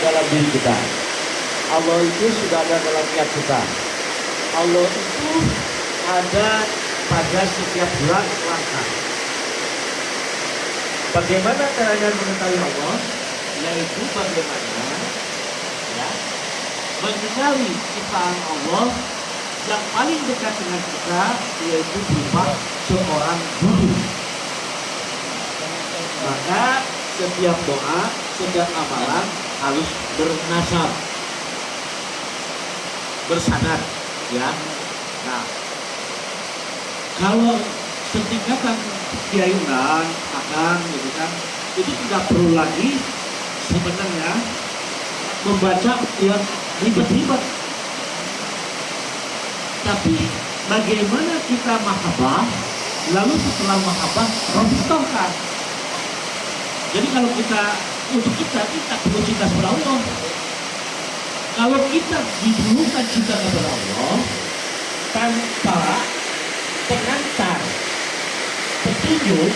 dalam diri kita. Allah itu sudah ada dalam niat kita. Allah itu ada pada setiap gerak langkah. Bagaimana caranya mengetahui Allah? Yaitu bagaimana ya, mengenali ciptaan Allah yang paling dekat dengan kita, yaitu berupa seorang guru. Maka setiap doa, setiap amalan harus bernasab, bersanad, ya. Nah, kalau setingkatan kiai Unan, akang, gitu kan, itu tidak perlu lagi sebenarnya membaca yang ribet-ribet. Tapi bagaimana kita mahabbah, lalu setelah mahabbah robistohkan. Jadi kalau kita untuk kita perlu cinta kepada Allah. Kalau kita didulukan cinta kepada Allah tanpa pengantar, petunjuk,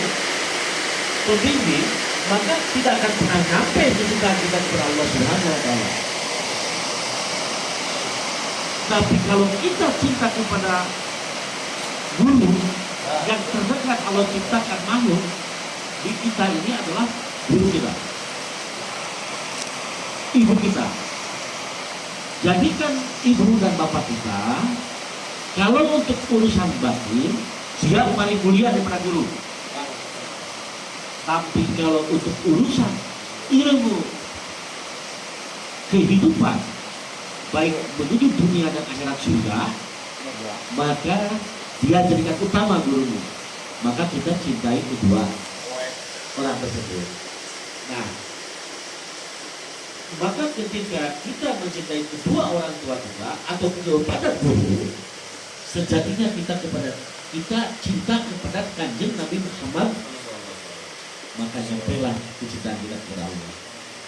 pembimbing, maka tidak akan pernah sampai kecintaan kita kepada Allah Subhanahu wa Ta'ala. Tapi kalau kita cinta kepada guru yang terdekat Allah ciptakan makhluk, di kita ini adalah guru kita, ibu kita. Jadikan ibu dan bapak kita, kalau untuk urusan batin, dia paling mulia daripada guru. Tapi kalau untuk urusan ilmu kehidupan, baik menuju dunia dan akhirat surga, maka dia jadikan utama gurumu. Maka kita cintai kedua orang tersebut. Nah, maka ketika kita mencintai kedua orang tua kita atau kepada guru, sejatinya kita cinta kepada Kanjeng Nabi Muhammad, maka sampailah kecintaan kita kepada Allah.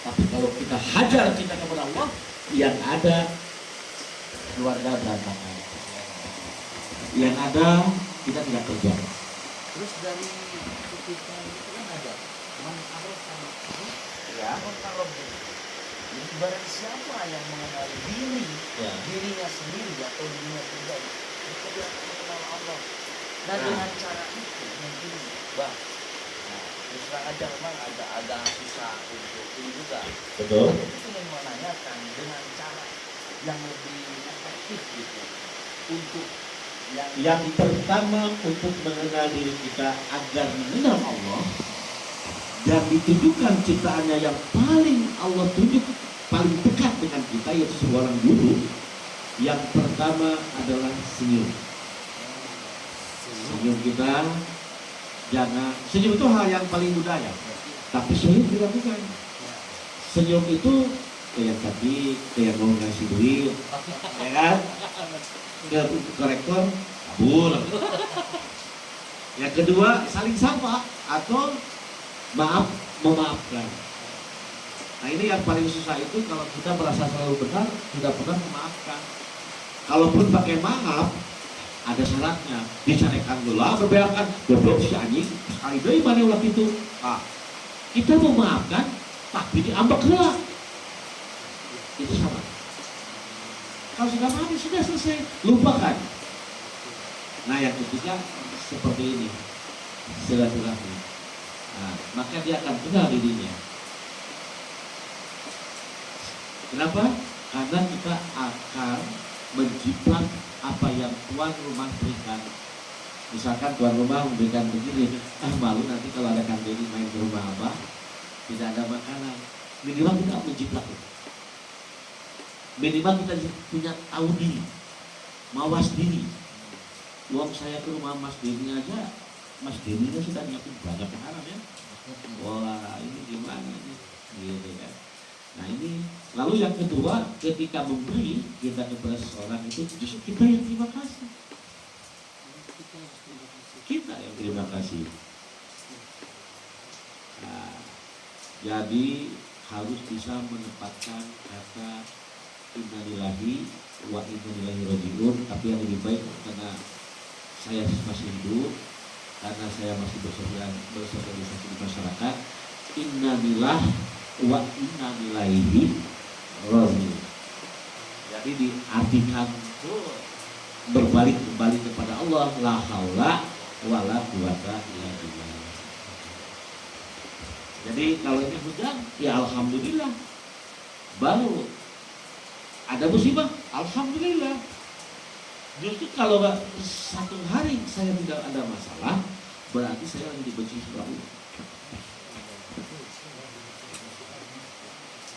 Tapi kalau kita hajar cinta kepada Allah, yang ada keluarga berantakan, yang ada kita tidak kerja. Terus dari kita itu kan ada mengarut sama ya, kalau jadi barang siapa yang mengenali diri, Ya. dirinya sendiri atau dirinya pribadi, itu dia akan mengenal Allah. Nah, dengan cara itu mungkin bang, nah, terus terang aja memang ada susah untuk ini juga. Betul. Itu ingin menanyakan dengan cara yang lebih efektif gitu untuk Yang pertama untuk mengenal diri kita agar mengenal Allah dan ditunjukkan ciptaannya yang paling Allah tunjuk paling dekat dengan kita, yaitu seorang guru. Yang pertama adalah senyum. Senyum kita jangan, senyum itu hal yang paling mudah ya, tapi sulit dilakukan. Senyum itu kayak tadi, kayak mau ngasih duit, ya kan? Ke korektor kabur. Yang kedua saling sapa atau memaafkan. Nah ini yang paling susah itu, kalau kita merasa selalu benar tidak pernah memaafkan. Kalaupun pakai maaf ada syaratnya, dicarekan dulu, berbeakan goblok si anjing sekali dari mana ulah itu. Nah, kita memaafkan tapi diambek lah, itu sama. Kalau sudah mati sudah selesai, lupakan. Nah yang ketiga seperti ini, silaturahmi. Nah, maka dia akan kenal dirinya. Kenapa? Karena kita akan menjiplak apa yang tuan rumah berikan. Misalkan tuan rumah memberikan begini, malu nanti kalau ada Kang Deddy main ke rumah abah tidak ada makanan. Minimal kita menjiplak itu. Minimal kita punya tahu diri, mawas diri. Uang saya ke rumah Mas Denny aja, Mas Denny sudah nyiapin banyak makanan ya. Wah ini gimana ini, gitu kan. Nah ini, lalu yang kedua, ketika memberi kita kepada seseorang itu justru kita yang terima kasih. Kita yang terima kasih. Nah, jadi harus bisa menempatkan kata innalillahi wa inna ilaihi raji'un, tapi yang lebih baik karena saya masih hidup, karena saya masih bersosialisasi di masyarakat, innalillahi wa inna ilaihi Jadi diartikan berbalik kembali kepada Allah, la haula wala quwata illa billah. Jadi kalau ini hujan, ya alhamdulillah. Baru ada musibah, alhamdulillah. Justru kalau satu hari saya tidak ada masalah, berarti saya lagi dibenci sama Allah.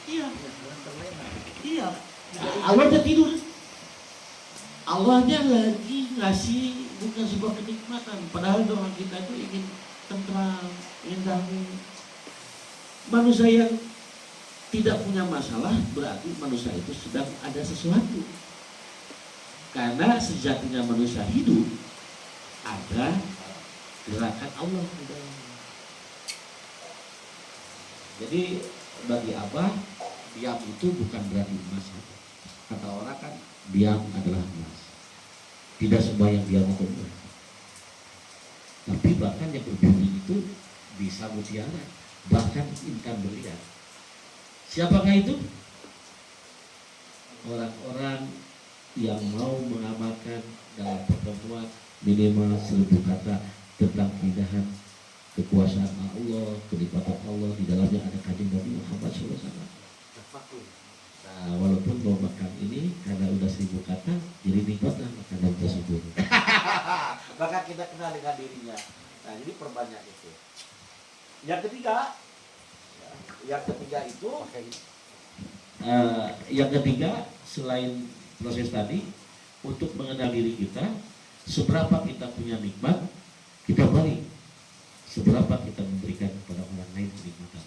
Iya, iya. Allahnya tidur. Allahnya lagi ngasih bukan sebuah kenikmatan. Padahal doa kita itu ingin tentram, ingin damai. Manusia yang tidak punya masalah berarti manusia itu sedang ada sesuatu. Karena sejatinya manusia hidup ada gerakan Allah di dalamnya. Jadi bagi Abah, diam itu bukan berarti emas. Kata orang kan diam adalah emas. Tidak semua yang diam itu emas. Tapi bahkan yang berbunyi itu bisa mutiara, bahkan intan berlian. Siapakah itu? Orang-orang yang mau mengamalkan dalam pertemuan minimal 1000 kata tentang keindahan kekuasaan Allah, kenikmatan Allah, di dalamnya ada kanjeng Nabi Muhammad SAW. Nah, walaupun mau makan ini karena udah 1000 kata, jadi nikmatlah makanan tersebut. Maka kita kenal dengan dirinya. Nah, jadi perbanyak itu. Yang ketiga itu, yang ketiga selain proses tadi, untuk mengenal diri kita, seberapa kita punya nikmat, kita balik. Seberapa kita memberikan kepada orang lain kenikmatan.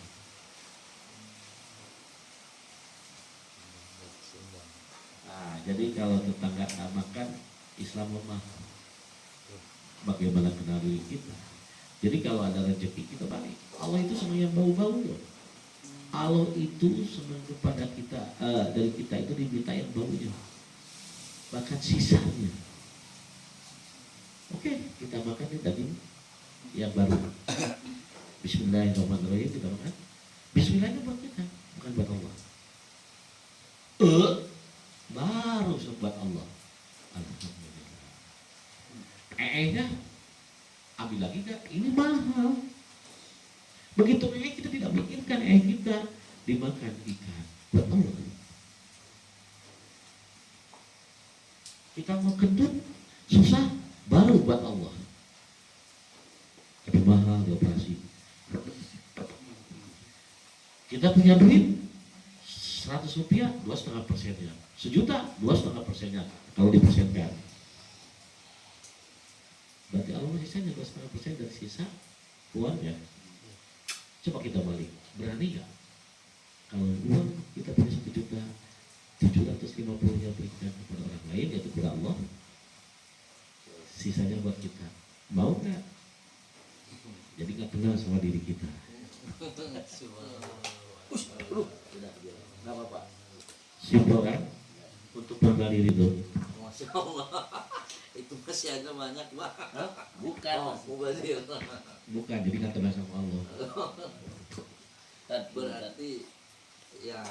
Nah, jadi kalau tetangga tak makan, Islam lemah. Bagaimana kenal diri kita? Jadi kalau ada rezeki kita balik. Allah itu senang yang bau-bau loh. Allah itu senang kepada kita, dari kita itu diminta yang baunya, bahkan sisanya. Oke, kita makan ini daging yang baru. Bismillahirrahmanirrahim, kita makan. Bismillahnya buat kita, bukan buat Allah. Baru buat Allah. Alhamdulillah. Nya ambil lagi kan? Ini mahal. Begitu kita tidak mikirkan kita dimakan ikan buat Allah. Kita mau kentut susah, baru buat Allah. Tapi mahal dioperasi. Kita punya duit 100 rupiah, 2,5%-nya. 1 juta, 2,5%-nya. Kalau dipersenkan, berarti Allah sisanya 2,5% dari sisa uangnya. Coba kita balik, berani nggak? Kalau uang kita punya 1 juta, 750-nya berikan kepada orang lain, yaitu kepada Allah, sisanya buat kita. Mau nggak? Jadi nggak kenal sama diri kita. Nggak apa-apa. Simpel kan? Untuk mengenal diri itu. Masya Allah. Itu masih ada banyak, Pak. Bukan. Bukan, jadi nggak kenal sama Allah. Berarti ya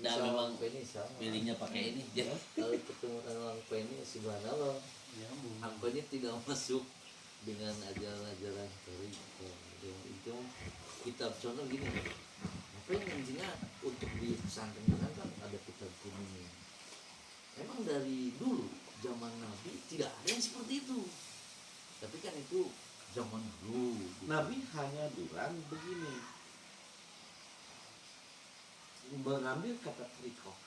Nah, memang sama. pilihnya pakai ini. Ya, kalau ketemu orang Penny, subhanallah. Aku ini tidak masuk dengan ajaran-ajaran Toriko. Itu kitab contoh gini. Apa yang intinya untuk di pesantren kan ada kitab kuning. Emang dari dulu zaman Nabi tidak ada yang seperti itu. Tapi kan itu zaman dulu. Nabi hanya bilang begini, mengambil kata trikoh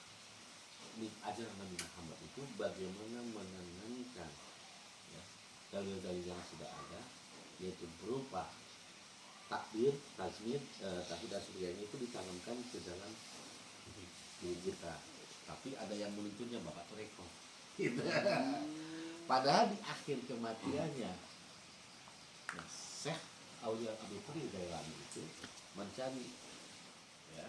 di ajaran Nabi Muhammad itu bagaimana menenangkan ya, dalil-dalil yang sudah ada, yaitu berupa takbir, tajmid, tahmid dan sebagainya, itu ditanamkan ke dalam diri kita. Tapi ada yang melunturnya Bapak Trikoh gitu. Padahal di akhir kematiannya ya, Syekh Aulia Abdul Qadir Jailani itu mencari ya,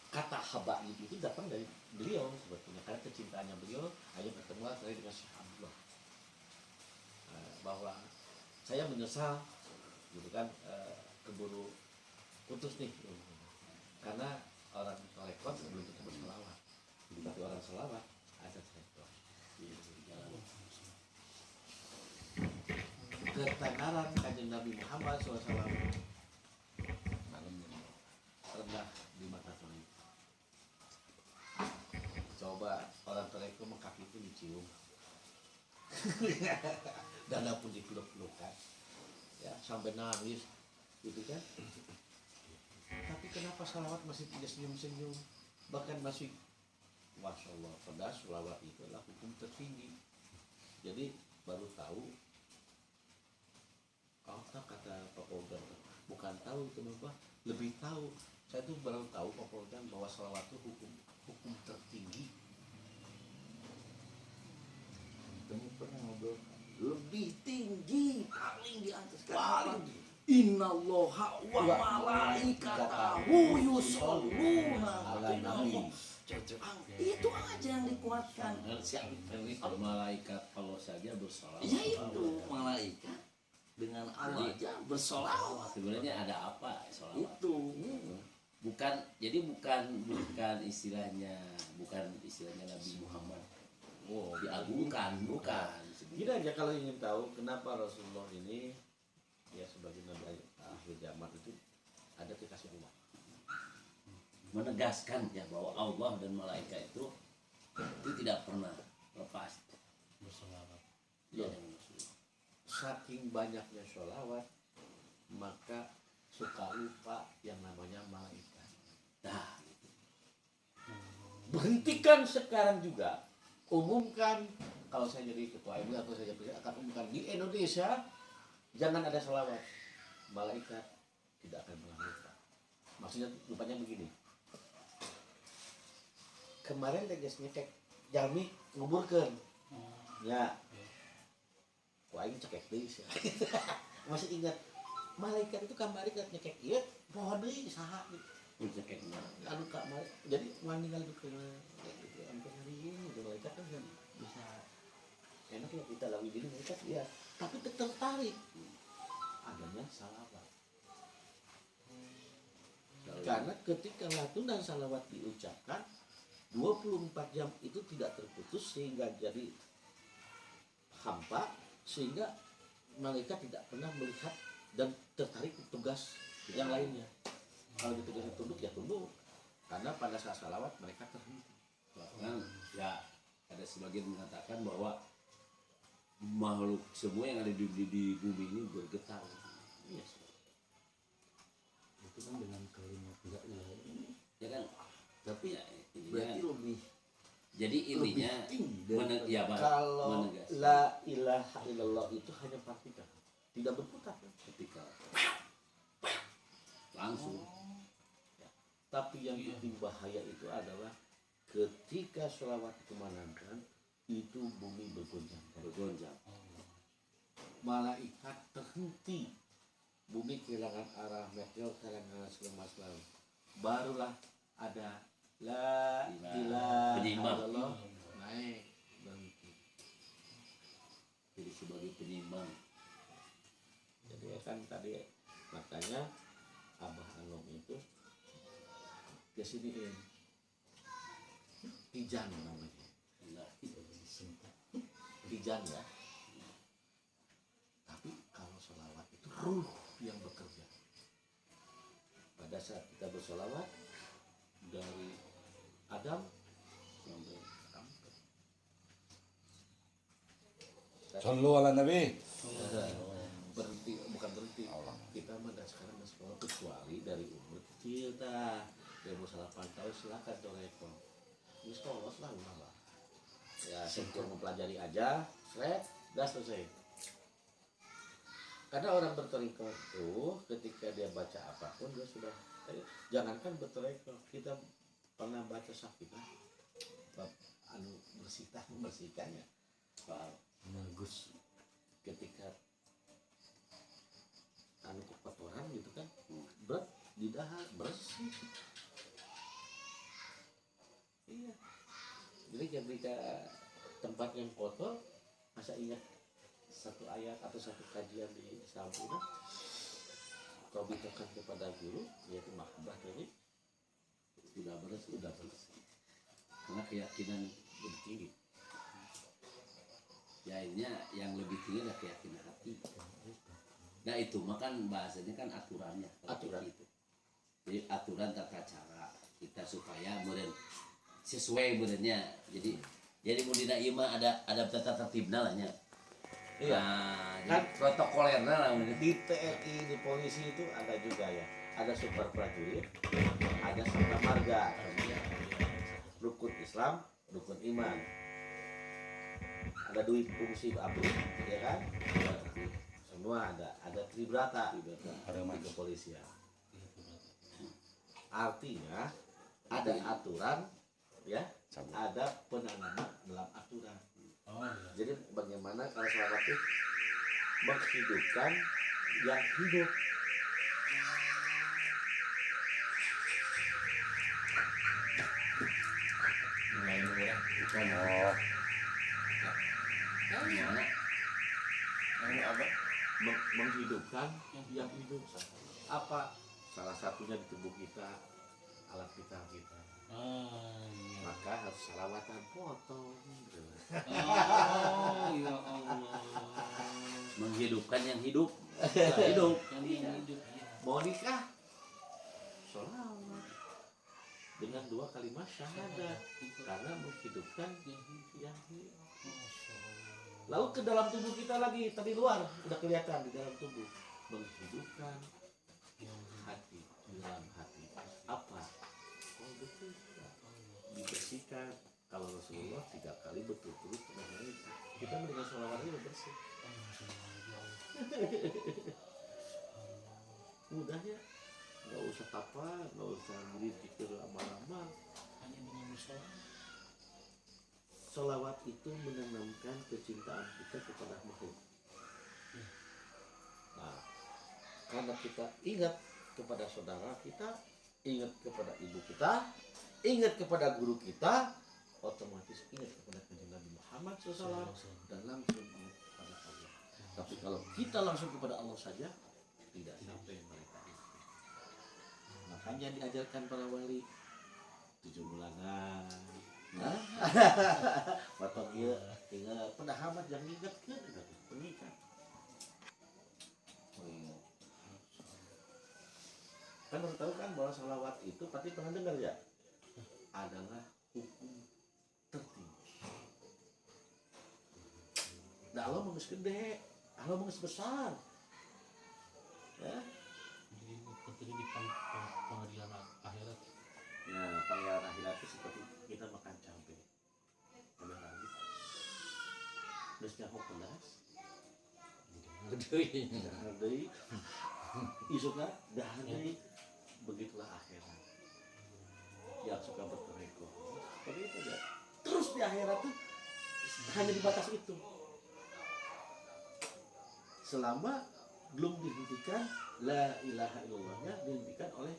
kata habaib itu datang dari beliau sebetulnya, karena kecintaannya beliau hanya bertemu saya dengan Syekh Abdullah, bahwa saya menyesal gitu kan, keburu putus nih karena orang Torekot sebelum ketemu salawat. salawat ada sektor. Ketenaran kanjeng Nabi Muhammad SAW rendah di mata tulis. Coba orang tereka kaki itu dicium, dada pun dipeluk-pelukan, ya sampai nangis, gitu kan? Tapi kenapa salawat masih tidak senyum-senyum, bahkan masih, masya Allah, padahal salawat itu adalah hukum tertinggi. Jadi baru tahu, kalau tak kata Pak Poldan, bukan tahu itu apa, lebih tahu. Saya tuh baru tahu Pak Poldan bahwa salawat itu hukum tertinggi. Kamu pernah ngobrol lebih tinggi, paling di atas Paling kata innallaha wa malaikatahu yusholluna ala nabi. Itu aja yang dikuatkan. Itu malaikat kalau saja bersolawat. Ya itu malaikat dengan Allah aja bersolawat. Sebenarnya ada apa solawat? Itu Bukan istilahnya Nabi Muhammad. Oh, Diagungkan, bukan. Gini aja kalau ingin tahu kenapa Rasulullah ini ya sebagai nabi akhir zaman itu ada dikasih umat. Menegaskan ya bahwa Allah dan malaikat itu tidak pernah lepas berselawat. dia dengan Rasulullah. Saking banyaknya sholawat maka suka lupa yang namanya malaikat. Nah, Berhentikan sekarang juga, umumkan kalau saya jadi ketua MUI atau saya akan umumkan di Indonesia jangan ada sholawat, malaikat tidak akan pernah lupa. Maksudnya lupanya begini, kemarin tegas ngecek jami nguburkan ya wah ini cekek deh masih ingat malaikat itu kan malaikat ngecek iya pohon deh saha cekeknya. anu kak malaikat jadi meninggal di kena gitu hampir hari ini gitu malaikat kan bisa enak ya kita lagi jadi malaikat ya tapi tertarik adanya salawat karena ketika lantunan salawat diucapkan 24 jam itu tidak terputus sehingga jadi hampa sehingga malaikat tidak pernah melihat dan tertarik tugas yang lainnya. Kalau tugasnya tunduk ya tunduk karena pada saat salawat mereka terhenti. Bahkan ya ada sebagian mengatakan bahwa makhluk semua yang ada di bumi ini bergetar. Yes. Itu kan dengan kalimat enggak Ya kan? Tapi ya berarti intinya, lebih jadi intinya tinggi dari Kalau menegaskan la ilaha illallah itu hanya partikel, tidak berputar. ketika langsung Tapi yang lebih bahaya itu adalah ketika sholawat dikumandangkan itu bumi bergoncang. bergonjang. Malaikat terhenti, bumi kehilangan arah, meteor kehilangan segala macam. Barulah ada la ilaha Penyimbang. illallah naik berhenti. Jadi sebagai penyimbang. Jadi kan tadi makanya Abah Anom itu kesiniin pijan namanya. Nah, Pijan ya. Tapi kalau sholawat itu ruh yang bekerja. Pada saat kita bersolawat dari Adam sampai sampai Sallu ala Nabi. berhenti bukan berhenti kita mah sekarang masih sekolah kecuali dari umur kecil dari umur 8 tahun silakan toreko ini sekolah lah udah ya sebelum mempelajari aja dah selesai karena orang bertoreko itu ketika dia baca apapun dia sudah jangankan bertoreko kita pernah baca sakinah bab anu bersihkannya Bagus. ketika anu kotoran gitu kan berat di dahar bersih iya jadi ketika tempat yang kotor masa ingat satu ayat atau satu kajian di Sampurna kau bitakan kepada guru yaitu makbah tadi sudah bersih. karena keyakinan lebih tinggi. Ya akhirnya yang lebih tinggi adalah keyakinan hati. Nah itu mah kan bahasanya kan aturannya. Aturan. Itu. Jadi aturan tata cara kita supaya kemudian sesuai kemudiannya. Jadi mau dina ieu mah ada tata tertibna lah nya. Iya. Nah, protokolerna lah. Di TNI, di polisi itu ada juga ya. Ada super prajurit, ada sabda marga, rukun Islam, rukun iman. Ada duit fungsi abdi, ya kan? Semua ada tribrata di kepolisian. Artinya ada aturan, ya, ada penanganan dalam aturan. Jadi bagaimana kalau selawat itu menghidupkan yang hidup. Gimana? Apa? Menghidupkan yang hidup. Apa? Salah satunya di tubuh kita, alat vital kita. Maka harus salawatan potong. Oh ya Allah. Menghidupkan yang hidup. Hidup. Yang hidup ya. Mau nikah, sholawat dengan 2 kalimat syahadat karena menghidupkan yang hidup. Lalu ke dalam tubuh kita lagi, tadi luar udah kelihatan di dalam tubuh menghidupkan hati, di dalam hati apa? Oh betul, dibersihkan. Kalau Rasulullah 3 kali berturut-turut mengenai kita mendengar sholawat ini bersih. Mudah ya, nggak usah apa, nggak usah berpikir lama-lama. Hanya dengan bersolat. Sholawat itu menanamkan kecintaan kita kepada makhluk. Nah, karena kita ingat kepada saudara kita, ingat kepada ibu kita, ingat kepada guru kita, otomatis ingat kepada kanjeng Nabi Muhammad SAW dan langsung ingat kepada Allah. Tapi kalau kita langsung kepada Allah saja, tidak sampai mereka itu. Makanya diajarkan para wali 7 bulanan. Waktu dia tinggal penahamat yang ingat kan pengikat. Kan harus tahu kan bahwa salawat itu pasti pernah dengar ya, adalah hukum tertinggi. Nah Allah mau gede, Allah mau besar, ya. Jadi ketika di pengadilan akhirat. Nah panggilan akhirat itu seperti kita makan cabai, cabai rawit, terus nyahok pedas, dahar deui, isukna dahar deui. Begitulah akhirat yang suka bertoreko seperti itu ya. Terus di akhirat tuh hanya di batas itu selama belum dihentikan la ilaha illallahnya, dihentikan oleh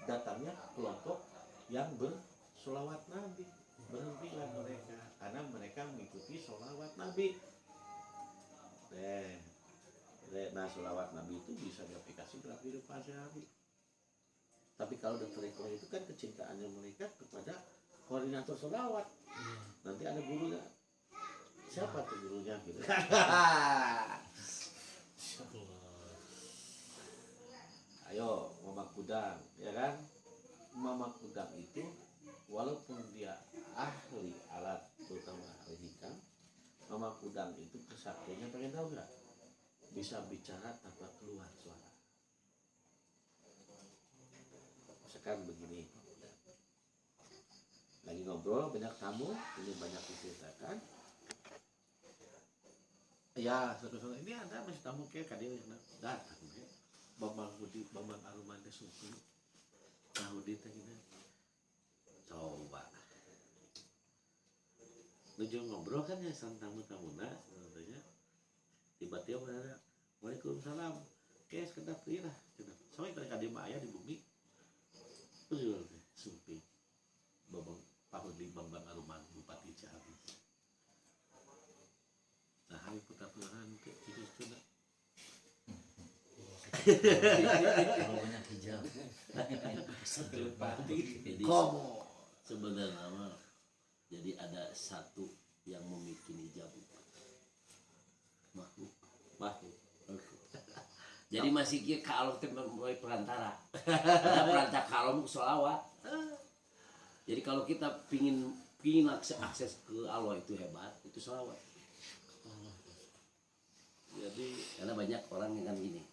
datangnya kelompok yang bersolawat Nabi. Berhentilah mereka karena mereka mengikuti solawat Nabi. Nah solawat Nabi itu bisa diaplikasi dalam kehidupan sehari. Tapi kalau dokter Eko itu kan kecintaannya mereka kepada koordinator solawat. Nanti ada gurunya. Siapa tuh gurunya gitu? Ayo Mama Kudang, ya kan? Mama Kudang itu walaupun dia ahli alat, terutama ahli hikam, Mama Kudang itu kesaktiannya pengen tahu nggak? Bisa bicara tanpa keluar suara. Misalkan begini, lagi ngobrol banyak tamu, ini banyak diceritakan. Ya, saudara-saudara ini ada masih tamu kayak kadir yang datang ya. Bambang Arumanda Suku, tahu dia tanya, coba, nuju ngobrol kan ya sama tamu-tamu nah, sebenarnya tiba-tiba ada, Waalaikumsalam, kayak sekedar lah, soalnya tadi kadir ayah di bumi. Betul, Sumpi, Bambang Arumanda Bupati Ciamis. Nah, hari putar pelahan ke itu sudah. Banyak hijau. Bupati. Jadi Komo sebenarnya mah Jadi ada satu yang memiliki hijab makhluk. Jadi masih ke Allah teh mulai perantara. Ada perantara kalau sholawat. Jadi kalau kita pingin akses ke Allah itu hebat, itu sholawat. Jadi karena banyak orang yang kan gini,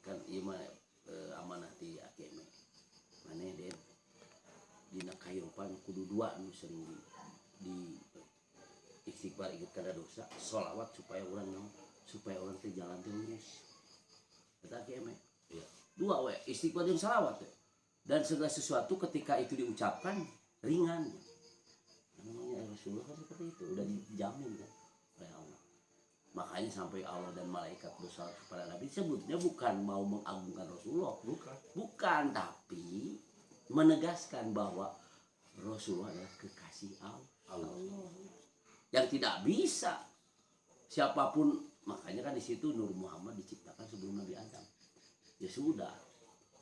kan ima amanah ti akeme, mana den, dina kahirupan kudu dua nu sering di istighfar ingat kada dosa, sholawat supaya orang teh jalan teh lurus. Kata akeme, ya. Dua we istighfar dan sholawat teh. Dan segala sesuatu ketika itu diucapkan ringan. Namanya Rasulullah kan seperti itu, udah dijamin kan oleh Allah. Makanya sampai Allah dan malaikat bersalat kepada Nabi sebutnya bukan mau mengagungkan Rasulullah, bukan, tapi menegaskan bahwa Rasulullah adalah kekasih Allah. Yang tidak bisa siapapun, makanya kan di situ Nur Muhammad diciptakan sebelum Nabi Adam. Ya sudah,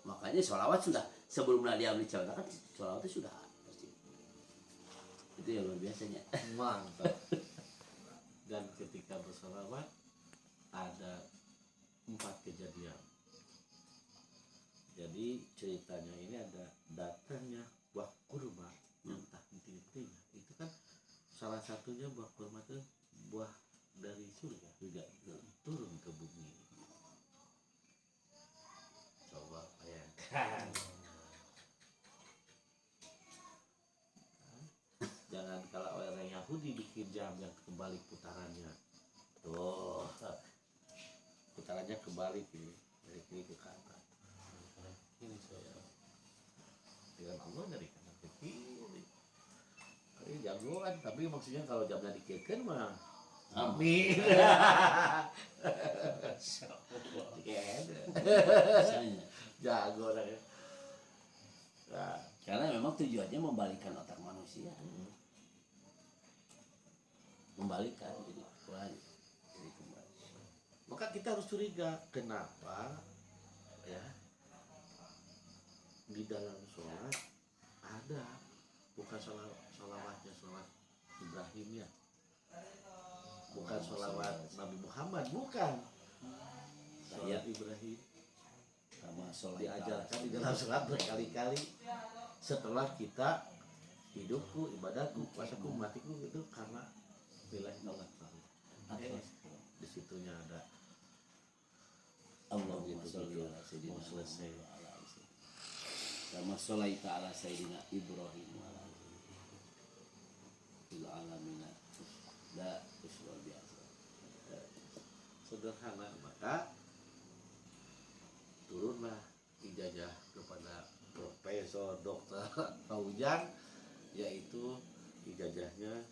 makanya sholawat sudah sebelum Nabi Adam diciptakan, sholawat itu sudah pasti. Itu yang luar biasanya. Mantap. Dan ketika bersolawat ada 4 kejadian. Jadi ceritanya ini ada datangnya buah kurma yang tak henti-hentinya. Itu kan salah satunya buah kurma itu buah dari surga juga turun ke bumi. Coba bayangkan. Jangan kalau orang Yahudi bikin jam yang kembali putarannya, tuh putarannya kembali ini dari kiri ke kanan. Ini saya dengan Allah dari kanan ke kiri. Ini jagoan, tapi maksudnya kalau jamnya dikirkan mah amin. Jago orangnya. Nah, Karena memang tujuannya membalikan otak manusia. Membalikan jadi kembali. maka kita harus curiga kenapa ya di dalam sholat ada bukan sholawatnya sholat Ibrahim ya, bukan sholawat Nabi Muhammad, bukan sholat Ibrahim. Sama sholat Diajarkan di dalam sholat berkali-kali setelah kita hidupku, ibadahku, puasaku, matiku itu karena lillahi ta'ala. Di situnya ada Allahumma gitu, sholli gitu. ala sayyidina Mau selesai. Muhammad wa ala ali sayyidina. Kama sholaita ala sayyidina Ibrahim wa ala ali fil alamin. Da luar biasa. Sederhana, maka turunlah ijazah kepada Profesor Dr. Fauzan, yaitu ijazahnya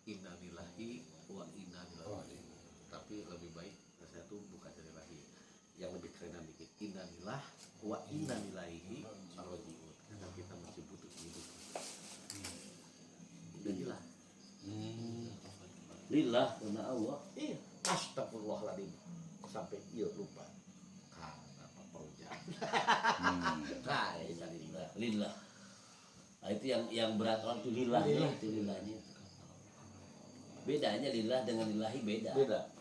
innalillahi wa inna ilaihi raji'un. Tapi lebih baik saya tuh bukan lillahi, yang lebih keren dikit, innalillah wa inna ilaihi raji'un. Karena kita masih butuh hidup. Inilah. Lillah karena Allah. Iya, astagfirullahaladzim. Sampai iya lupa. Kata Pak Fauzan. Nah, ini lillah. Lillah. Nah, itu yang berat orang itu lillah, Lillah. itu lillahnya. Bedanya lillah dengan lillahi beda. Beda.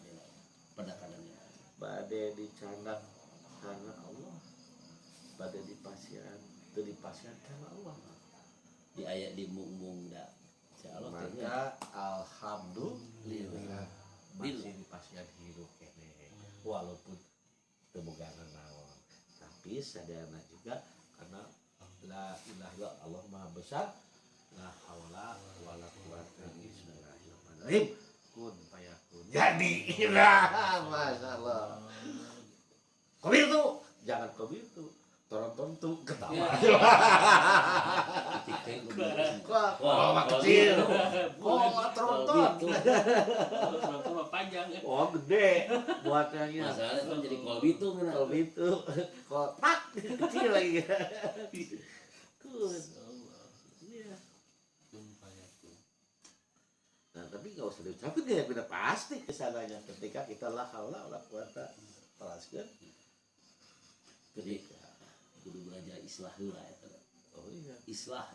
Pendekanannya. Badai dicandak karena Allah. Badai dipasian, itu dipasian karena Allah. Di ayat di mung da. Insyaallah kayaknya Maka alhamdulillah masih dipasian hidup kene. Walaupun temuganan naon. Tapi sadana juga karena la ilaha illallah Allah Maha Besar. La haula wala quwata illa billah. Kun fayakun. Jadi lah, masyaallah. Kobil tuh, jangan kobil tuh. Tonton tuh ketawa. Wah, kecil. Oh, tronton. Tronton mah panjang ya. Oh, gede buatannya. masalahnya kan jadi kolbi itu kan. Kalau itu kotak kecil lagi. Kun. Iya. Nah, tapi nggak usah diucapin ya, benar pasti kesananya ketika kita la haula wala quwata teraskan. Jadi kudu belajar islah heula eta. Oh iya. Islah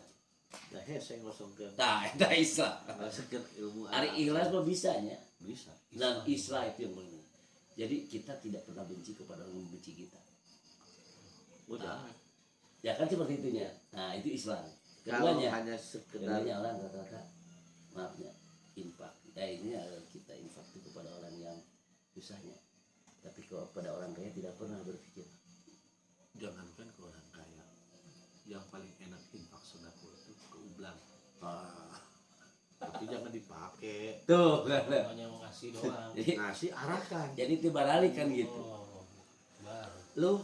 Dah heseng langsung ke Nah, itu Islam. langsung ilmu Hari ikhlas mah bisanya. bisa. Dan Islam itu yang paling. Jadi kita tidak pernah benci kepada orang yang membenci kita. Udah. Ya kan seperti itunya. Nah, itu Islam. Kalau Keduanya, hanya sekedar keduanya orang kata-kata maafnya infak. Ini kita infak itu kepada orang yang susahnya. Tapi kalau pada orang kaya tidak pernah berpikir. jangankan ke orang kaya, yang paling enak infak sedekah itu ke ublang. Tapi jangan dipakai. Tuh, Hanya mau ngasih doang. Ngasih arahkan. jadi tiba balik kan gitu. Oh, baru Loh,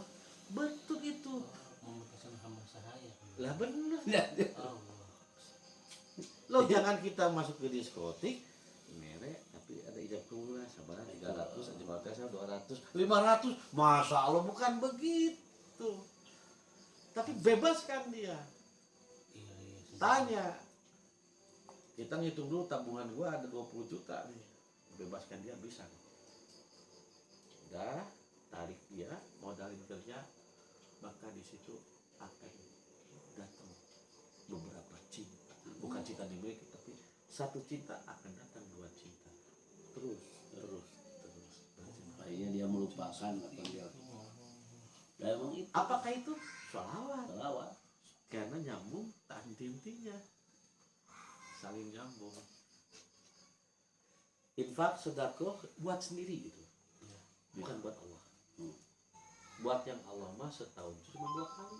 betul itu. memutuskan hamba sahaya. Lah bener. Allah. Loh jangan kita masuk ke diskotik merek tapi ada ijab kabul sabar 300 aja 200 500 masa Allah bukan begitu, tapi bebaskan dia. Iya, iya. Tanya, kita ngitung dulu tabungan gua ada 20 juta nih, bebaskan dia bisa. Udah tarik dia modalin kerja, maka di situ akan datang beberapa cinta, bukan cinta dimiliki tapi satu cinta akan datang dua cinta, terus. Akhirnya dia melupakan apa dia. Nah, emang itu Apakah itu sholawat? selawat. Karena nyambung tak henti-hentinya, saling nyambung. Infak sedekah buat sendiri gitu, bukan buat Allah. Buat yang Allah mah setahun cuma 2 kali,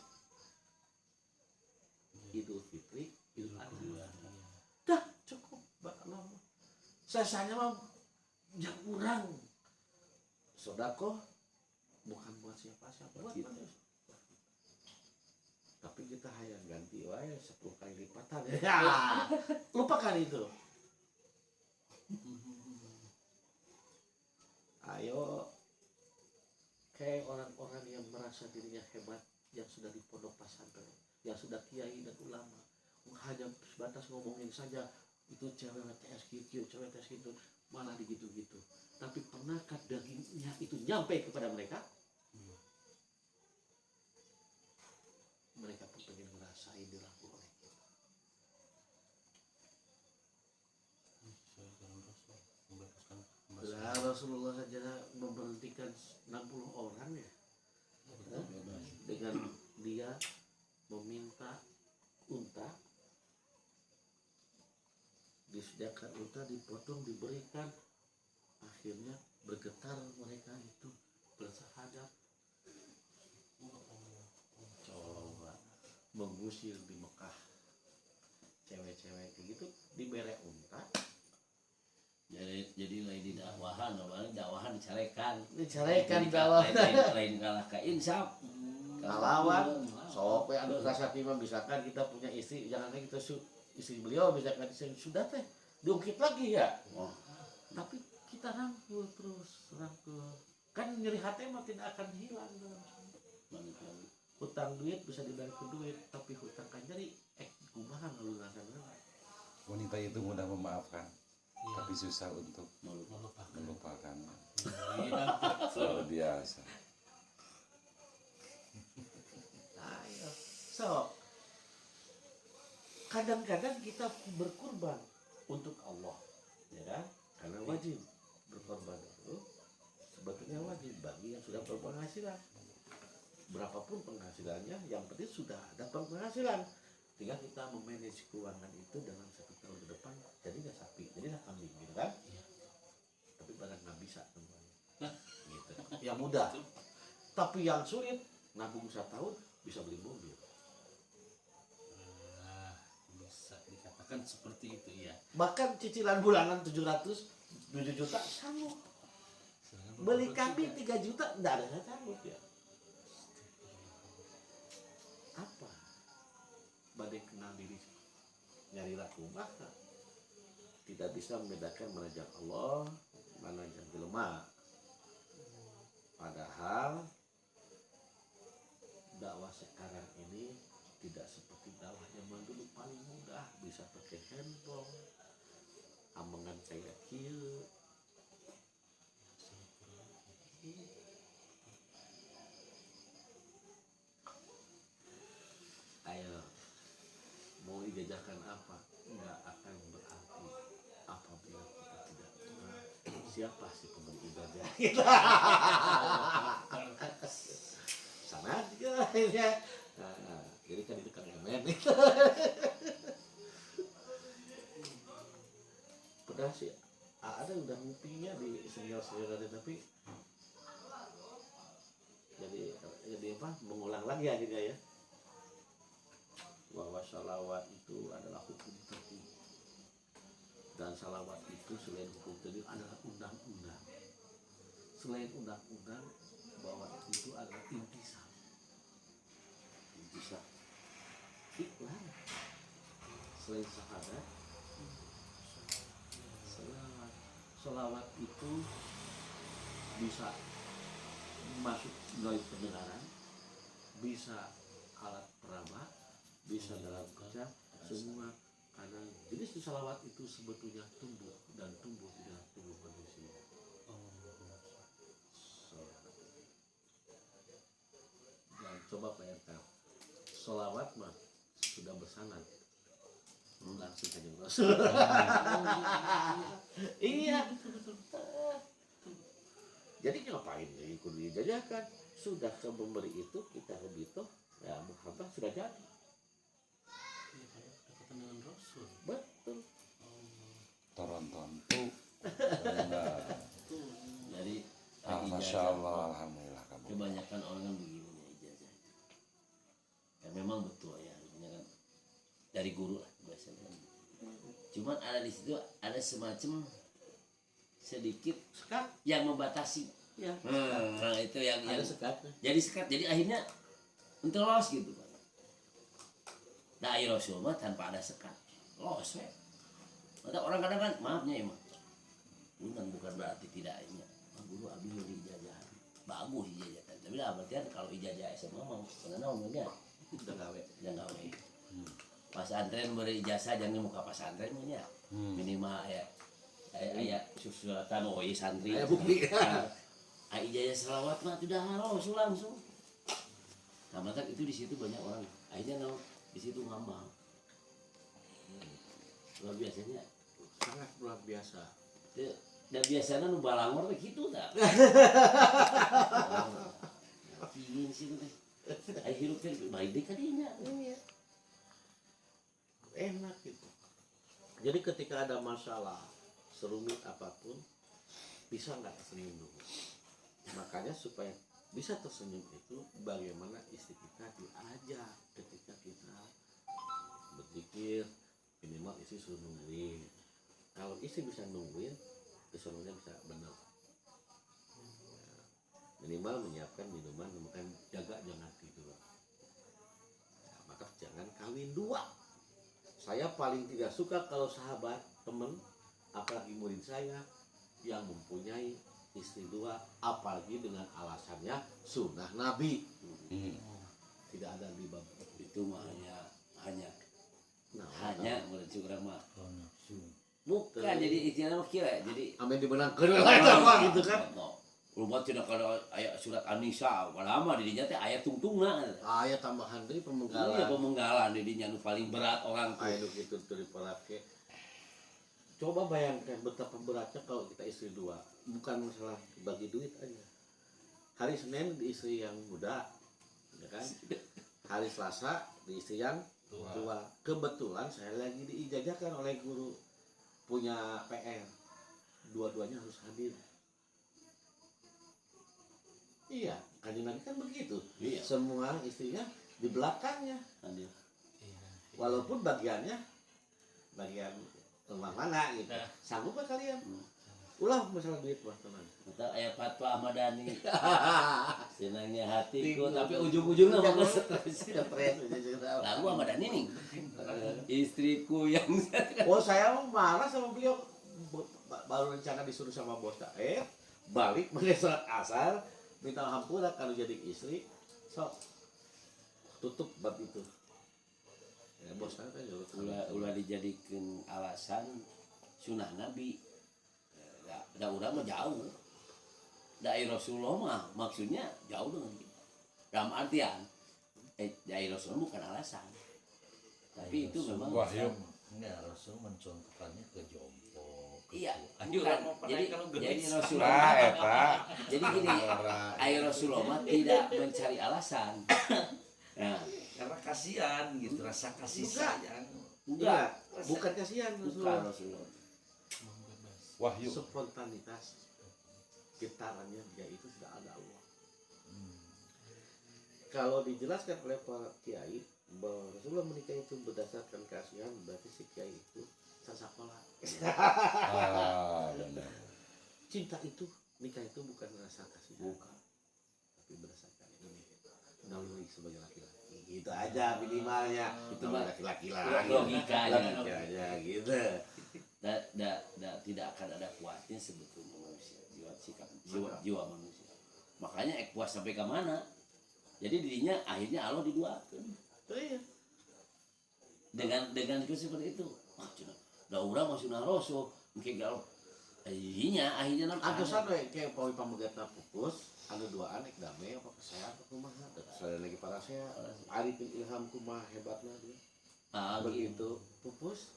Idul Fitri, Idul Adha. Dah cukup buat Allah mah. Sesanya mah yang kurang. Sedekah bukan buat siapa-siapa, buat kita. manusia. Tapi kita hayang ganti wae 10 kali lipatan. Ya, lupakan itu. Ayo, kayak orang-orang yang merasa dirinya hebat, yang sudah di pondok pesantren, yang sudah kiai dan ulama, hanya sebatas ngomongin saja itu cewek TSQ, cewek TSQ, malah digitu-gitu. Tapi pernahkah dagingnya itu nyampe kepada mereka? Mereka pun pengen ngerasain dirangkul oleh kita. Lah Rasulullah saja memberhentikan 60 orang ya, dengan dia meminta unta, disediakan unta, dipotong, diberikan, akhirnya bergetar mereka itu bersahadat. Coba mengusir di Mekah cewek-cewek kayak gitu diberi unta, Jadi lain di dakwahan, dakwahan dicarekan. dicarekan Jadi kalau lain kalah ka insaf. kalawan sok we anu rasa mah misalkan kita punya istri, jangan kita istri beliau misalkan sudah teh diungkit lagi ya. Oh, Tapi kita rangkul terus, rangkul. Kan nyeri hati mah tidak akan hilang dalam balik lagi. hutang duit bisa dibalik ke duit, tapi hutang kan nyeri kumaha ngalungan. Wanita itu mudah memaafkan, tapi susah untuk melupakan. Luar biasa. Ayo. So, kadang-kadang kita berkurban untuk Allah, ya kan? Karena wajib berkorban itu sebetulnya wajib bagi yang sudah berpenghasilan. Berapapun penghasilannya, yang penting sudah ada penghasilan. Tinggal kita memanage keuangan itu dalam 1 tahun ke depan, jadilah sapi, jadilah kambing, gitu kan? Tapi barang nggak bisa semuanya. Gitu. Yang mudah. Tapi yang sulit, nabung 1 tahun bisa beli mobil. Nah, bisa dikatakan seperti itu ya. Bahkan cicilan bulanan 7 juta sanggup. Sedangkan Beli beberapa kambing juga 3 juta enggak ada yang sanggup ya. Apa? Badai kenal diri, nyari laku maka tidak bisa membedakan mana yang Allah, mana yang jelema. Padahal dakwah sekarang ini tidak seperti dakwah zaman dulu, paling mudah bisa pakai handphone, amangan kayak kieu. Ayo, mau dijajakan apa nggak akan berarti apabila kita tidak pernah siapa sih pemberi ijazah sana juga ya. Nah, jadi kan itu kan emen padahal sih ada udah ngupinya di senior-senior tapi jadi apa mengulang lagi ya juga ya bahwa salawat itu adalah hukum tertinggi dan salawat itu selain hukum tertinggi adalah undang-undang selain undang-undang bahwa itu adalah intisab iklan selain syahadat salawat itu bisa masuk melalui pendengaran bisa alat peraba bisa dalam kerja semua karena jenis salawat itu sebetulnya tumbuh dan tumbuh di dalam tubuh manusia. Dan coba bayangkan salawat mah sudah bersanad langsung saja Rasul. Iya. Jadi ngapain ikut dijajakan? Sudah ke pemberi itu kita begitu ya muhabah sudah jadi. Dekatan dengan Rasul. Betul. Toronton tuh. Jadi Masya Allah, alhamdulillah kamu. kebanyakan orang kan begini ijazah. Ya memang betul ya, kan dari guru lah biasanya. Cuman ada di situ ada semacam sedikit sekat yang membatasi. Ya. Nah, itu yang Ada sekat. Jadi sekat. Jadi akhirnya untuk los gitu kan. Nah, Rasul mah tanpa ada sekat. Los ya. Ada orang kadang-kadang maafnya ya mah. Bukan berarti tidak ini. Guru abi di ijazah. Bagus ijazah. Tapi lah berarti kan kalau ijazah SMA mah karena umumnya Udah gawe. Pasantren beri ijazah jangan muka pasantren nya. Minimal aya susulatan oi santri. Aya bukti. Ijazah selawat mah tidak harus langsung. Nah, maka itu di situ banyak orang. Akhirnya di situ ngambang. Luar biasanya Sangat luar biasa. dan biasanya nu balangor teh kitu tah. Ingin sih teh. Ai hirup teh baik deh kadinya. Enak gitu. Jadi ketika ada masalah serumit apapun bisa nggak senyum dulu. Makanya supaya bisa tersenyum itu bagaimana istri kita diajak ketika kita berzikir minimal istri suruh nungguin. Kalau istri bisa nungguin keseruannya bisa benar. Minimal menyiapkan minuman, makan, jaga jangan tidur. Nah, maka jangan kawin dua. Saya paling tidak suka kalau sahabat, teman, apalagi murid saya yang mempunyai istri dua, apalagi dengan alasannya sunnah Nabi. Tidak ada di bab Itu mah hanya menurut curang mah. Bukan jadi istilahnya mah kira jadi amin dimenangkan lah gitu kan. Rumah tidak ada ayat surat An-Nisa, lama di dinya teh ayat tungtungna. Ayat tambahan dari Iya pemenggalan. pemenggalan di dinya nu paling berat orang tuh. Ayat itu dari palake. Coba bayangkan betapa beratnya kalau kita istri dua. Bukan masalah bagi duit aja. Hari Senin di istri yang muda, ya kan? Hari Selasa di istri yang tua. Kebetulan saya lagi diijazahkan oleh guru punya PR. Dua-duanya harus hadir. Iya, Kanjeng Nabi kan begitu. Iya. Semua istrinya di belakangnya. Hadir. Walaupun bagian rumah mana gitu. Sanggup gak kalian? Ulah masalah duit mah teman. Kita ayat fatwa Ahmad Dhani. Senangnya hatiku tapi ujung-ujungnya mah stres. Lagu Ahmad Dhani nih. Istriku yang Oh saya marah sama beliau baru rencana disuruh sama bos balik pakai surat asar minta hampura kalau jadi istri sok tutup bab itu ya bos kan ulah dijadikan alasan sunnah Nabi. Da urang mah jauh. Dai Rasulullah mah maksudnya jauh dengan kita. Dalam artian dai Rasulullah bukan alasan. Tapi itu memang Wahyu. Enggak, Rasul mencontohkannya ke jompo. iya. Ayo Bukan. mau Jadi kalau Rasulullah. Nah, eta. Jadi gini, ayo Rasulullah tidak mencari alasan. Nah, karena kasihan gitu, rasa kasih Enggak. sayang. enggak, Bukan kasihan bukan Rasulullah. Wahyu. spontanitas getarannya dia itu sudah ada Allah. Kalau dijelaskan oleh para kiai bahwa Rasulullah menikah itu berdasarkan kasihan, berarti si kiai itu sasakola. Ah, benar. Cinta itu, nikah itu bukan rasa kasihan, Bukan. tapi berdasarkan ini naluri sebagai laki-laki. Gitu aja minimalnya. Itu mah laki-laki logikanya. Logikanya gitu. Tidak akan ada kuatnya sebetulnya manusia, jiwa manusia. Makanya puas sampai ke mana? Jadi dirinya akhirnya Allah diduakan. Tuh iya. Dengan itu seperti itu. Wah, cina, da urang masuk na Rasul, mungkin kalau akhirnya nam Adusan we kayak pawi pamegana pupus, anu duaan ek damai apa kesehat apa kumaha. Saya lagi para saya Arifin Ilham kumaha hebatna dia. Begitu pupus.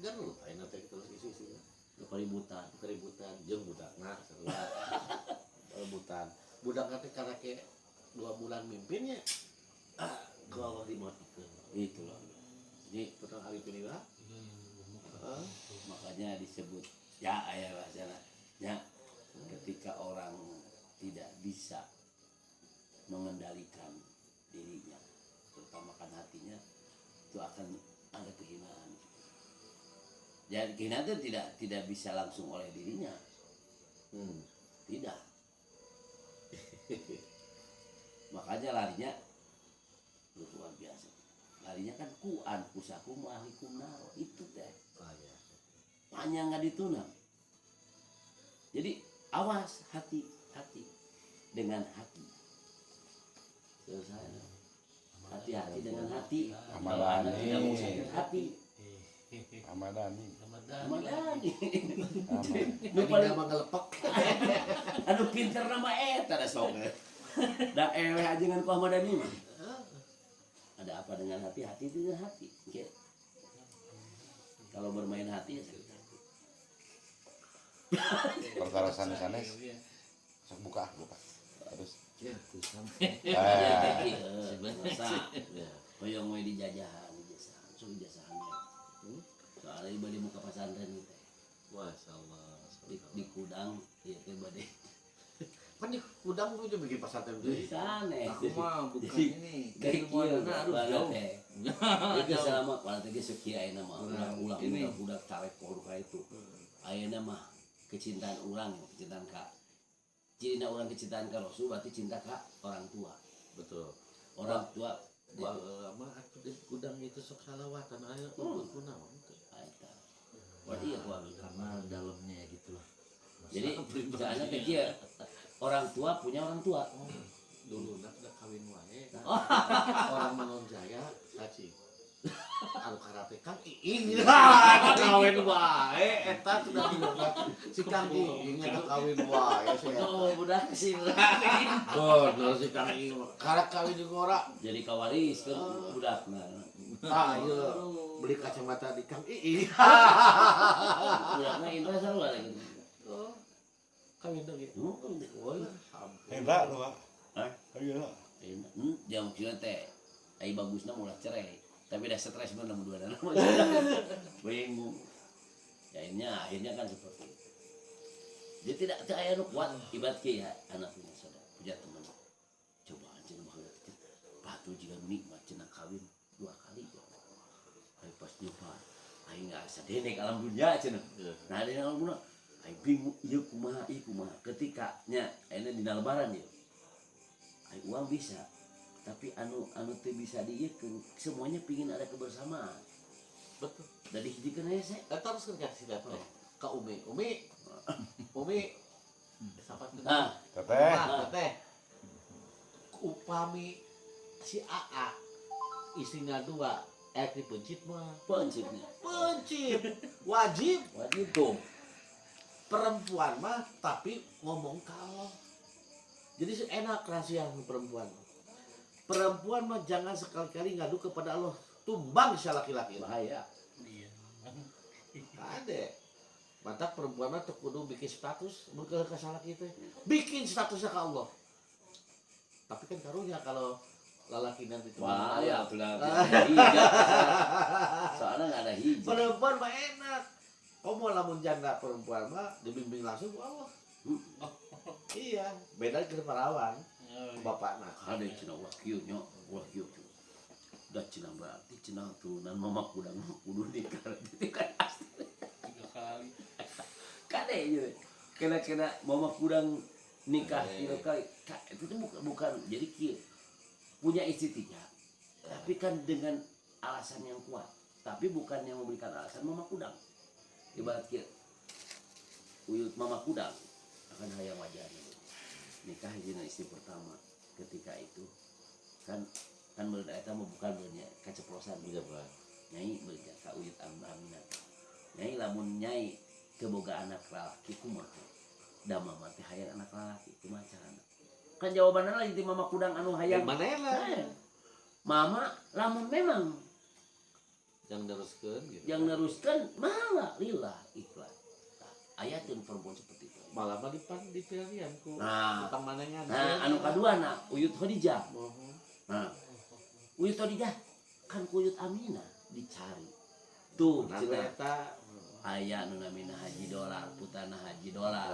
Gan lu ayeuna teh terus isi-isi. Keributan jeung budakna sarua. Keributan. Budak teh karena ke 2 bulan mimpinnya. Kalau dimatikan. itulah. Jadi Putra Arifin Ilham. makanya disebut ya ayah bahasanya ya, ketika orang tidak bisa mengendalikan dirinya, terutama kan hatinya, itu akan ada kehinaan. Dan kehinaan itu tidak bisa langsung oleh dirinya, tidak. Makanya larinya luar biasa. Larinya kan kuan kusakum ahlikum naro, itu teh panjang nggak ditunang. Jadi awas hati-hati dengan hati. Selesai. Hati-hati dengan hati. Ahmad Kalau Anda Dhani. tidak mau sakit hati, Ahmad Dhani. Ahmad Dhani. Nu paling mah gelepek. Anu pinter nama eta da sok. Da ewe aja dengan ku Ahmad Dhani mah. Ada apa dengan hati? Hati dengan hati. Oke. Kalau bermain hati ya sakit hati. Perkara sanes-sanes. Sok buka. Terus. Masa hoyong we di jajahan, so jajahannya. Soalnya ibadah muka pesantren gitu. Masyaallah. Di Kudang, ya teh bade. Kan di Kudang tuh bikin pesantren Di deui. sana. Aku mah bukan Jadi, ini. kayak Dari kieu mana harus jauh. Itu selama pada teh sekieu ayeuna mah ulang Ini. budak tarik podo ka itu. Ayeuna mah kecintaan urang, kecintaan ka cina orang kecintaan ka Rasul berarti cinta ka orang tua. Betul. Orang tua Mah atuh di Kudang itu sok salawatan aya kunaon teh. Aita. Berarti ya kuat. Karena dalamnya ya gitulah. Jadi soalnya teh kieu orang tua punya orang tua. Dulu nak kawin wae. Orang Mangun Jaya cacing. Anu karate Kang Iing. Kawin wae eta sudah dibuka. Si Kang Iing eta kawin wae sih. Oh, budak sih. Bener si Kang Iing. Karek kawin jeung ora. Jadi kawaris kan budakna. Ah ieu beli kacamata di Kang Iing. Budakna Indra sarua lagi. Oh. Kawin lagi. Woi, Hebat lu, Pak. Hah? Ayo. Jam kira teh ai bagusna mulai cerai. Tapi dah stres bener dua dana. Bingung. Ya akhirnya kan seperti itu. Dia tidak aya nu kuat ibarat ya anak punya saudara, punya teman. Coba aja banget. Batu jika nikmat cenah kawin 2 kali. Ai pas nyoba ai enggak sadenek alam dunia cenah. Nah, ada alam dunia ai bingung ieu kumaha. Ketika nya ayeuna dina lebaran ieu. Ai uang bisa. Tapi anu teh bisa diieukeun, semuanya pingin ada kebersamaan. betul. Dari hijikeun aya saya. Eta harus kasih data ka Umi. Siapa tuh? Nah, Teteh. Teteh. Upami si AA istrinya 2, dipencit mah. pencitnya. Pencit. Wajib Wajib tuh. perempuan mah tapi ngomong kalau. Jadi enak rahasia perempuan. perempuan mah jangan sekali-kali ngadu kepada Allah. Tumbang si laki-laki bahaya. Iya. Ada. Mantap perempuan mah teu kudu bikin status berkelah ka salaki teh. Bikin statusnya ke Allah. Tapi kan karunya kalau lalaki nanti Wah, ya sudah soalnya nggak ada hijab. perempuan mah enak. Kamu lamun janda perempuan mah dibimbing langsung ku Allah. Iya, beda ke perawan. Bapak nak. Ada cina wahyu nyok, wahyu. Dah cina berarti cina turunan mama kudang kudu nikah. Itu kan asli. 3 kali. Kade gitu. Kena mama kudang nikah gitu kali. Itu tuh bukan jadi kieu. Punya istri 3. Tapi kan dengan alasan yang kuat. Tapi bukan yang memberikan alasan mama kudang. Ibarat kieu. Uyut mama kudang akan hayang wajarnya. Nikah jeung istri pertama ketika itu kan menurut eta mah bukan bener kaceplosan gitu. Nyai bener ka uyut Aminah. Nyai lamun nyai keboga anak lalaki kumaha? Da mama teh hayang anak lalaki kumaha carana? Kan jawabanna lain ti mama kudang anu hayang. Mana lah? Mama lamun memang Yang teruskeun gitu. yang neruskan mah lillah ikhlas. Ayatin perempuan seperti itu. Malah mah di pilihan ku. Nah. Utang manengan. Nah, anu kadua na Uyut Khadijah. Nah, Uyut Khadijah kan ku Uyut Aminah dicari. Tuh, Nah, cenah eta aya nu namina Haji Dolar, putana Haji Dolar.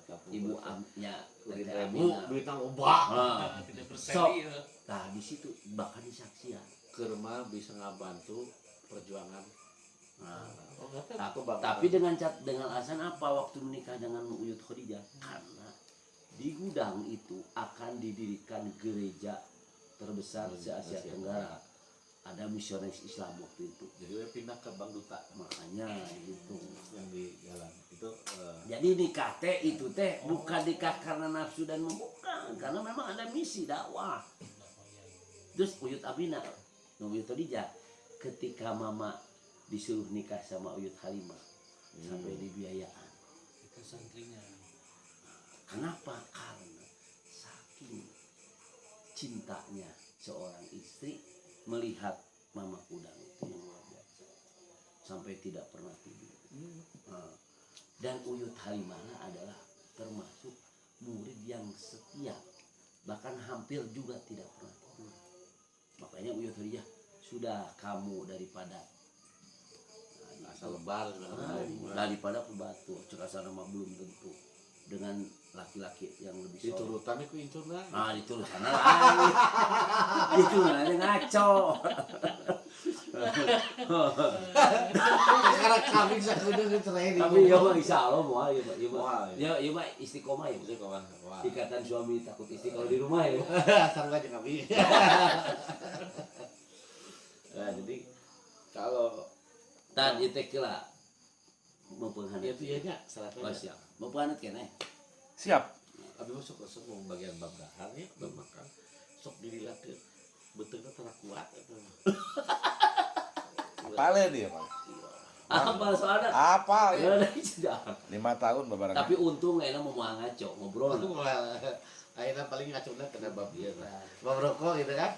kapu. Ibu amnya Kulit Teteh ibu Aminah. duitna ubah. Ah, Tidak Sok. berseri. Nah, di situ bahkan disaksian. Keur mah bisa ngabantu perjuangan. Nah, Oh, ngerti Ta- aku bakal. tapi dengan alasan apa waktu menikah dengan Uyut Khadijah? Karena di gudang itu akan didirikan gereja terbesar se Asia Tenggara. Ada misionaris Islam waktu itu. jadi we pindah ke Bang Duta Makanya gitu. yang di jalan. Itu Jadi nikah teh itu teh bukan nikah karena nafsu dan bukan, karena memang ada misi dakwah. Terus Uyut Aminah, Uyut Khadijah, ketika mama disuruh nikah sama Uyut Halimah sampai dibiayaan. Itu santrinya. Kenapa? Karena saking cintanya seorang istri melihat mama kudang itu yang luar biasa sampai tidak pernah tidur. Nah, dan Uyut Halimah adalah termasuk murid yang setia, bahkan hampir juga tidak pernah tidur. Makanya Uyut Khadijah, sudah kamu daripada asal lebar daripada pebatu, cek asal nama belum tentu dengan laki-laki yang lebih soleh. diturutan ku incuna. Nah itu sana lagi. Itu nanti ngaco. Sekarang kami sakudu dicerai. Tapi ya mah insya Allah mau ya mah. Moal, Ya mah istiqomah ya. Itu kawan. Wah. Ikatan suami takut istri kalau di rumah ya. Sareng aja kami. Nah, jadi kalau Tadi teh kira mau penghanat. itu ya nya salah Oh, siap. Mau penghanat kene. Siap. Abi masuk ke semua bagian bab dahar ya, bab makan. Sok dililakeun. Beuteuna tara kuat eta. Apalnya dia, Pak? Apa soalnya? Apa Ya ya? udah sudah. 5 tahun babarangan. Tapi untung enak mau ngaco ngobrol. Akhirnya paling ngacuna kena bab ieu. Bab rokok gitu kan.